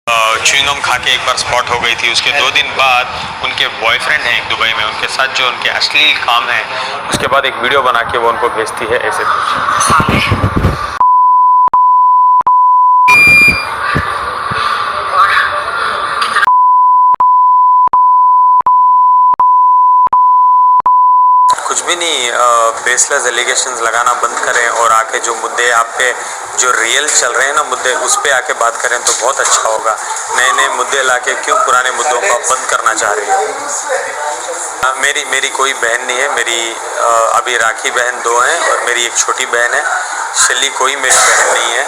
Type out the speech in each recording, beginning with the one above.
Chewing gum खा के एक बार स्पॉट हो गई थी। उसके 2 दिन बाद उनके बॉयफ्रेंड हैं एक दुबई में, उनके साथ जो उनके अश्लील काम है, उसके बाद एक वीडियो बना के वो उनको भेजती है ऐसे कुछ। कुछ भी नहीं, बेसलेस एलिगेशंस लगाना बंद करें और आके जो मुद्दे आप पे जो रियल चल रहे हैं ना मुद्दे, उस पे आके बात करें तो बहुत अच्छा होगा। नए नए मुद्दे लाके क्यों पुराने मुद्दों को आप बंद करना चाह रही हो? मेरी कोई बहन नहीं है। मेरी अभी राखी बहन 2 हैं और मेरी एक छोटी बहन है। शल्ली कोई मेरी बहन नहीं है।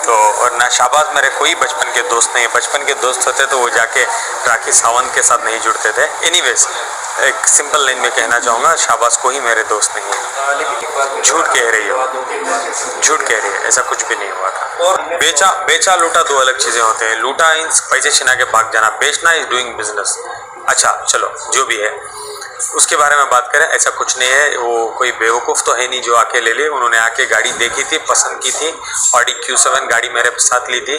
तो और ना शाहबाज मेरे कोई बचपन के दोस्त नहीं है। बचपन के दोस्त होते तो वो जाके राखी सावंत के साथ नहीं जुड़ते थे। एनीवेज, एक सिंपल लाइन में कहना चाहूँगा, शाहबाज कोई मेरे दोस्त नहीं है। झूठ कह रही हो, झूठ कह रही है, ऐसा कुछ भी नहीं हुआ था। और बेचा लूटा 2 अलग चीज़ें होते हैं। लूटा इन पैसे छिना के भाग जाना, बेचना इज डूइंग बिजनेस। अच्छा चलो जो भी है उसके बारे में बात करें, ऐसा कुछ नहीं है। वो कोई बेवकूफ़ तो है नहीं जो आके ले ले। उन्होंने आके गाड़ी देखी थी, पसंद की थी, ऑडी Q7 गाड़ी मेरे साथ ली थी।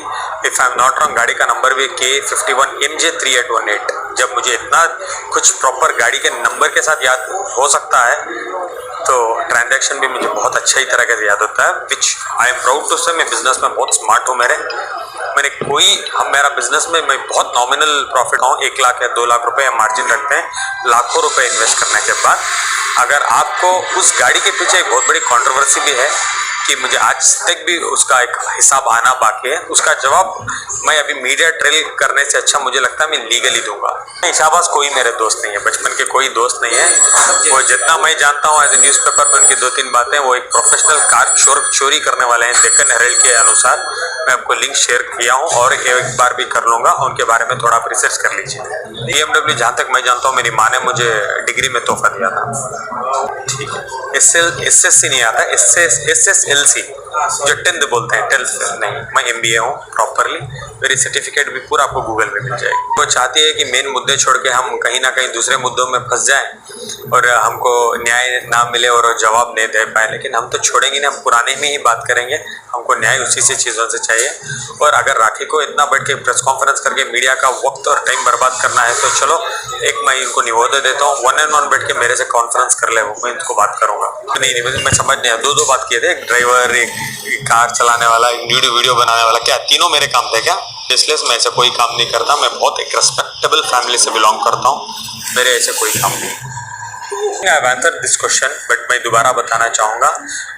If I am not wrong गाड़ी का नंबर भी K51 MJ3818। जब मुझे इतना कुछ प्रॉपर गाड़ी के नंबर के साथ याद हो सकता है तो ट्रांजैक्शन भी मुझे बहुत अच्छा ही तरह से याद होता है। विच आई एम प्राउड टू से मैं बिजनेस में बहुत स्मार्ट हूँ। मेरा बिजनेस में मैं बहुत नॉमिनल प्रॉफिट हूँ। 1 लाख या 2 लाख रुपए मार्जिन रखते हैं लाखों रुपए इन्वेस्ट करने के बाद। अगर आपको उस गाड़ी के पीछे एक बहुत बड़ी कंट्रोवर्सी भी है कि मुझे आज तक भी उसका एक हिसाब आना बाकी है, उसका जवाब मैं अभी मीडिया ट्रेल करने से अच्छा मुझे लगता है मैं लीगली दूंगा। शाहबाज कोई मेरे दोस्त नहीं है, बचपन के कोई दोस्त नहीं है। वो जितना मैं जानता हूँ एज ए न्यूज़पेपर में उनकी 2-3 बातें, वो एक प्रोफेशनल कार चोरी करने वाले हैं। डेक्कन हेरल्ड के अनुसार मैं आपको लिंक शेयर किया हूँ और एक बार भी कर लूँगा। उनके बारे में थोड़ा आप रिसर्च कर लीजिए। BMW जहाँ तक मैं जानता हूँ मेरी माँ ने मुझे डिग्री में तोहफा दिया था। ठीक है, SSC नहीं आता, SSLC जो 10th बोलते हैं, 12th नहीं। मैं MBA हूँ प्रॉपरली, मेरी सर्टिफिकेट भी पूरा आपको गूगल में मिल जाएगी। वो चाहती है कि मेन मुद्दे छोड़ के हम कहीं ना कहीं दूसरे मुद्दों में फंस जाएं और हमको न्याय ना मिले और जवाब नहीं दे पाए, लेकिन हम तो छोड़ेंगे नहीं, हम पुराने में ही बात करेंगे। हमको न्याय उसी से चीज़ों से चाहिए। और अगर राखी को इतना बैठ के प्रेस कॉन्फ्रेंस करके मीडिया का वक्त और टाइम बर्बाद करना है तो चलो एक मैं इनको निवेदन देता हूँ, 1-on-1 बैठ के मेरे से कॉन्फ्रेंस कर ले, मैं इनको बात करूँगा। नहीं मैं समझ नहीं आया, 2 बात किए थे, एक ड्राइवर, एक कार चलाने वाला, एक वीडियो बनाने वाला, क्या तीनों मेरे काम थे क्या? इसलिए मैं ऐसा कोई काम नहीं करता। मैं बहुत एक रेस्पेक्टेबल फैमिली से बिलोंग करता हूँ, मेरे ऐसे कोई काम नहीं। I have answered this question, but मैं दोबारा बताना चाहूँगा,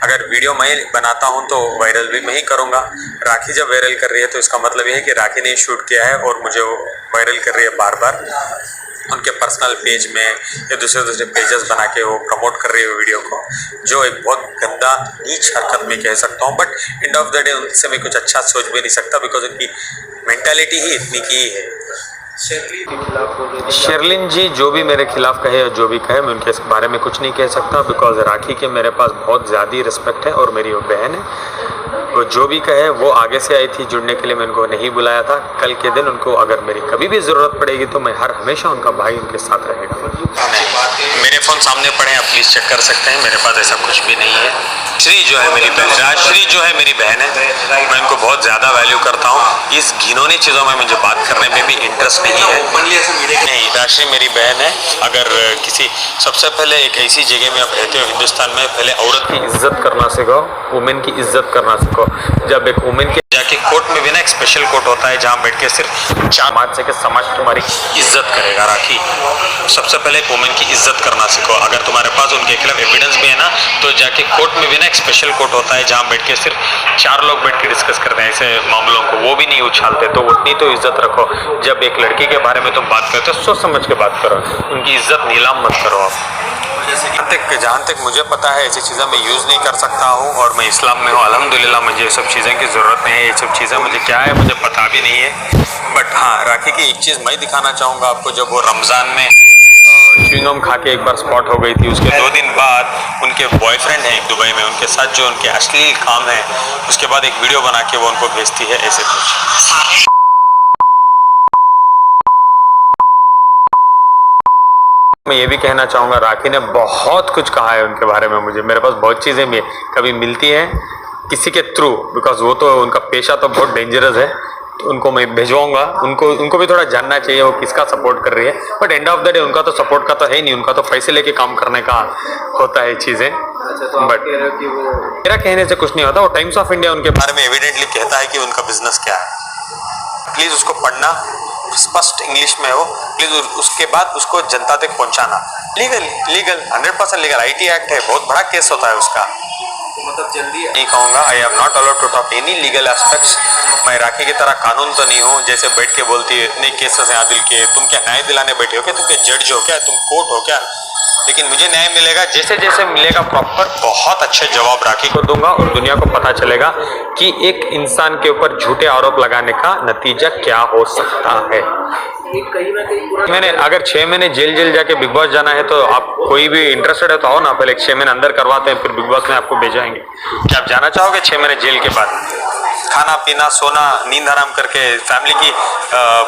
अगर वीडियो मैं बनाता हूँ तो वायरल भी मैं ही करूँगा। राखी जब वायरल कर रही है तो इसका मतलब ये है कि राखी ने शूट किया है और मुझे वो वायरल कर रही है बार बार उनके पर्सनल पेज में या दूसरे पेजेस बना के वो प्रमोट कर रही है वीडियो को, जो एक बहुत गंदा नीच हरकत में कह सकता हूँ। But end of the day उनसे मैं कुछ अच्छा सोच भी नहीं सकता, बिकॉज उनकी मेंटालिटी ही इतनी की है। शर्लिन जी जो भी मेरे खिलाफ कहे या जो भी कहे, मैं उनके बारे में कुछ नहीं कह सकता, बिकॉज राखी के मेरे पास बहुत ज़्यादा रिस्पेक्ट है और मेरी वो बहन है। वो जो भी कहे, वो आगे से आई थी जुड़ने के लिए, मैं उनको नहीं बुलाया था। कल के दिन उनको अगर मेरी कभी भी ज़रूरत पड़ेगी तो मैं हमेशा उनका भाई उनके साथ रहेगा। मेरे फ़ोन सामने पड़े हैं, आप प्लीज़ चेक कर सकते हैं, मेरे पास ऐसा कुछ भी नहीं है। श्री जो है मेरी बहन, राजश्री जो है मेरी बहन है, मैं इनको बहुत ज़्यादा वैल्यू करता हूँ। इस घिनौनी चीज़ों में मुझे बात करने में भी इंटरेस्ट नहीं है। नहीं, राजश्री मेरी बहन है। अगर किसी सबसे पहले एक ऐसी जगह में आप रहते हो हिंदुस्तान में, पहले औरत की इज्जत करना सीखो, वुमेन की इज्जत करना सीखो। जब एक वुमेन के जाके कोर्ट में भी ना एक स्पेशल कोर्ट होता है जहाँ बैठ के सिर्फ 4 बात से कि समाज तुम्हारी इज्जत करेगा। राखी सबसे पहले एक वुमेन की इज्जत करना सीखो। अगर तुम्हारे पास उनके खिलाफ एविडेंस भी है ना तो जाके कोर्ट में भी ना एक स्पेशल कोर्ट होता है जहाँ बैठ के सिर्फ 4 लोग बैठ के डिस्कस करते हैं ऐसे मामलों को, वो भी नहीं उछालते। तो उतनी तो इज्जत रखो। जब एक लड़की के बारे में तुम बात करते हो सोच समझ के बात करो, उनकी इज्जत नीलाम मत करो आप। जहाँ तक मुझे पता है ऐसी चीज़ें मैं यूज़ नहीं कर सकता हूँ और मैं इस्लाम में हूँ, अल्हम्दुलिल्लाह। मुझे ये सब चीज़ें की ज़रूरत नहीं है। ये सब चीज़ें मुझे क्या है मुझे पता भी नहीं है। बट हाँ, राखी की एक चीज़ मैं दिखाना चाहूँगा आपको। जब वो रमज़ान में च्युइंगम खा के एक बार स्पॉट हो गई थी, उसके 2 दिन बाद उनके बॉयफ्रेंड हैं एक दुबई में, उनके साथ जो उनके अश्लील काम है, उसके बाद एक वीडियो बना के वो उनको भेजती है ऐसे कुछ। मैं ये भी कहना चाहूँगा, राखी ने बहुत कुछ कहा है उनके बारे में मुझे। मेरे पास बहुत चीज़ें भी कभी मिलती हैं किसी के थ्रू, बिकॉज वो तो उनका पेशा तो बहुत डेंजरस है। तो उनको मैं भिजवाऊंगा, उनको भी थोड़ा जानना चाहिए वो किसका सपोर्ट कर रही है। But end of the day उनका तो सपोर्ट का तो है ही नहीं, उनका तो पैसे लेके काम करने का होता है चीज़ें। तो बट कह रहे हो कि वो मेरा कहने से कुछ नहीं होता। वो टाइम्स ऑफ इंडिया उनके बारे में एविडेंटली कहता है कि उनका बिजनेस क्या है। प्लीज़ उसको पढ़ना, स्पष्ट इंग्लिश में हो प्लीज़, उसके बाद उसको जनता तक पहुंचाना। लीगल 100% लीगल, IT एक्ट है, बहुत बड़ा केस होता है उसका। मतलब जल्दी नहीं कहूँगा, I am not allowed to talk any legal aspects. मैं राखी की तरह कानून तो नहीं हूँ जैसे बैठ के बोलती है इतने केसेस हैं आदिल के, तुम क्या न्याय दिलाने बैठे हो क्या, तुम क्या जज हो क्या, तुम कोर्ट हो क्या। लेकिन मुझे न्याय मिलेगा जैसे जैसे मिलेगा प्रॉपर, बहुत अच्छे जवाब राखी को दूंगा और दुनिया को पता चलेगा कि एक इंसान के ऊपर झूठे आरोप लगाने का नतीजा क्या हो सकता है। ये कहीं ना कहीं पूरा मैंने अगर 6 महीने जेल जाके बिग बॉस जाना है तो आप कोई भी इंटरेस्टेड है तो आओ ना, पहले 6 महीने अंदर करवाते हैं फिर बिग बॉस में आपको भेजाएंगे। क्या आप जाना चाहोगे 6 महीने जेल के बाद? खाना पीना सोना नींद हराम करके, फैमिली की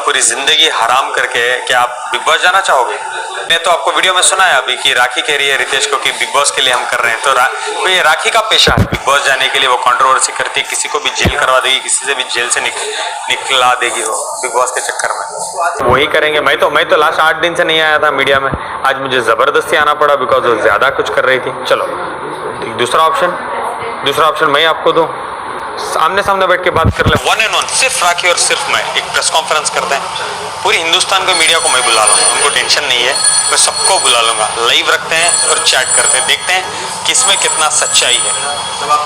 पूरी जिंदगी हराम करके क्या आप बिग बॉस जाना चाहोगे? मैं तो आपको वीडियो में सुना है अभी कि राखी कह रही है रितेश को कि बिग बॉस के लिए हम कर रहे हैं, तो ये राखी का पेशा है बिग बॉस जाने के लिए। वो कंट्रोवर्सी करती है, किसी को भी जेल करवा देगी, किसी से भी जेल से निकला देगी वो बिग बॉस के चक्कर में। वही करेंगे। मैं तो लास्ट 8 दिन से नहीं आया था मीडिया में, आज मुझे ज़बरदस्ती आना पड़ा बिकॉज वो ज़्यादा कुछ कर रही थी। चलो दूसरा ऑप्शन मैं आपको दूँ, सामने सामने बैठ के बात कर ले, 1 on 1 सिर्फ राखी और सिर्फ मैं एक प्रेस कॉन्फ्रेंस करते हैं। पूरी हिंदुस्तान को मीडिया को मैं बुला लूँगा, उनको टेंशन नहीं है, मैं सबको बुला लूँगा, लाइव रखते हैं और चैट करते हैं, देखते हैं किसमें कितना सच्चाई है।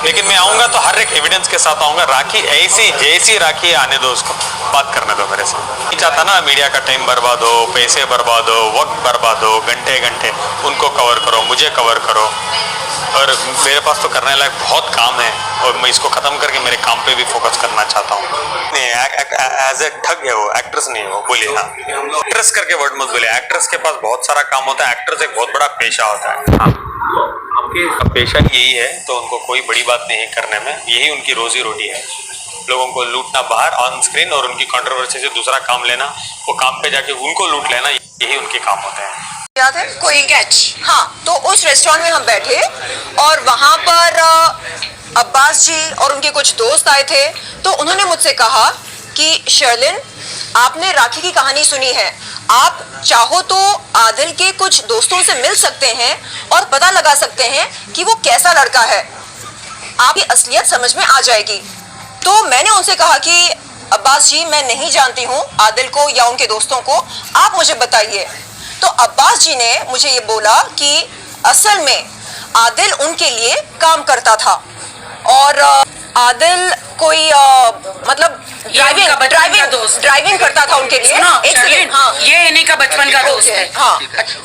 लेकिन मैं आऊँगा तो हर एक एविडेंस के साथ आऊँगा। राखी ऐसी जैसी राखी आने दो, उसको बात करने दो मेरे साथ। नहीं चाहता ना मीडिया का टाइम बर्बाद हो, पैसे बर्बाद हो, वक्त बर्बाद हो, घंटे घंटे उनको कवर करो, मुझे कवर करो। और मेरे पास तो करने लायक बहुत काम है और मैं इसको ख़त्म करके मेरे काम पे भी फोकस करना चाहता हूँ। नहीं एज ए ठग है वो, एक्ट्रेस नहीं है वो। बोलिए हाँ, एक्ट्रेस करके वर्ड मत बोलिए। एक्ट्रेस के पास बहुत सारा काम होता है, एक्ट्रेस एक बहुत बड़ा पेशा होता है। हाँ, आपके पेशा यही है तो उनको कोई बड़ी बात नहीं है करने में, यही उनकी रोजी रोटी है। लोगों को लूटना बाहर ऑन स्क्रीन और उनकी कंट्रोवर्सी से दूसरा काम लेना, वो काम पे जाके उनको लूट लेना, यही उनके काम होते हैं। याद है कोई कैच? हाँ, तो उस रेस्टोरेंट में हम बैठे और वहाँ पर अब्बास जी और उनके कुछ दोस्त आए थे। तो उन्होंने मुझसे कहा कि शर्लिन, आपने राखी की कहानी सुनी है, आप चाहो तो आदिल के कुछ दोस्तों से मिल सकते हैं और पता लगा सकते हैं कि वो कैसा लड़का है, आपकी असलियत समझ में आ जाएगी। तो मैंने उनसे कहा कि अब्बास जी, मैं नहीं जानती हूँ आदिल को या उनके दोस्तों को, आप मुझे बताइए। तो अब्बास जी ने मुझे ये बोला कि असल में आदिल उनके लिए काम करता था और आदिल कोई मतलब ड्राइविंग करता था उनके लिए। एक सेकंड, हाँ, ये इन्हीं का बचपन का दोस्त है। हाँ,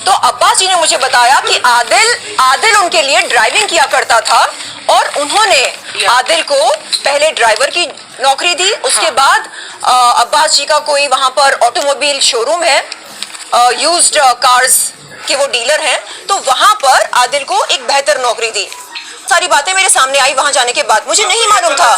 तो अब्बास जी ने मुझे बताया कि आदिल उनके लिए ड्राइविंग किया करता था और उन्होंने आदिल को पहले ड्राइवर की नौकरी दी, उसके बाद अब्बास जी का कोई वहां पर ऑटोमोबाइल शोरूम है, यूज्ड कार्स के वो डीलर हैं, तो वहां पर आदिल को एक बेहतर नौकरी दी। सारी बातें मेरे सामने आई वहां जाने के बाद, मुझे नहीं मालूम था।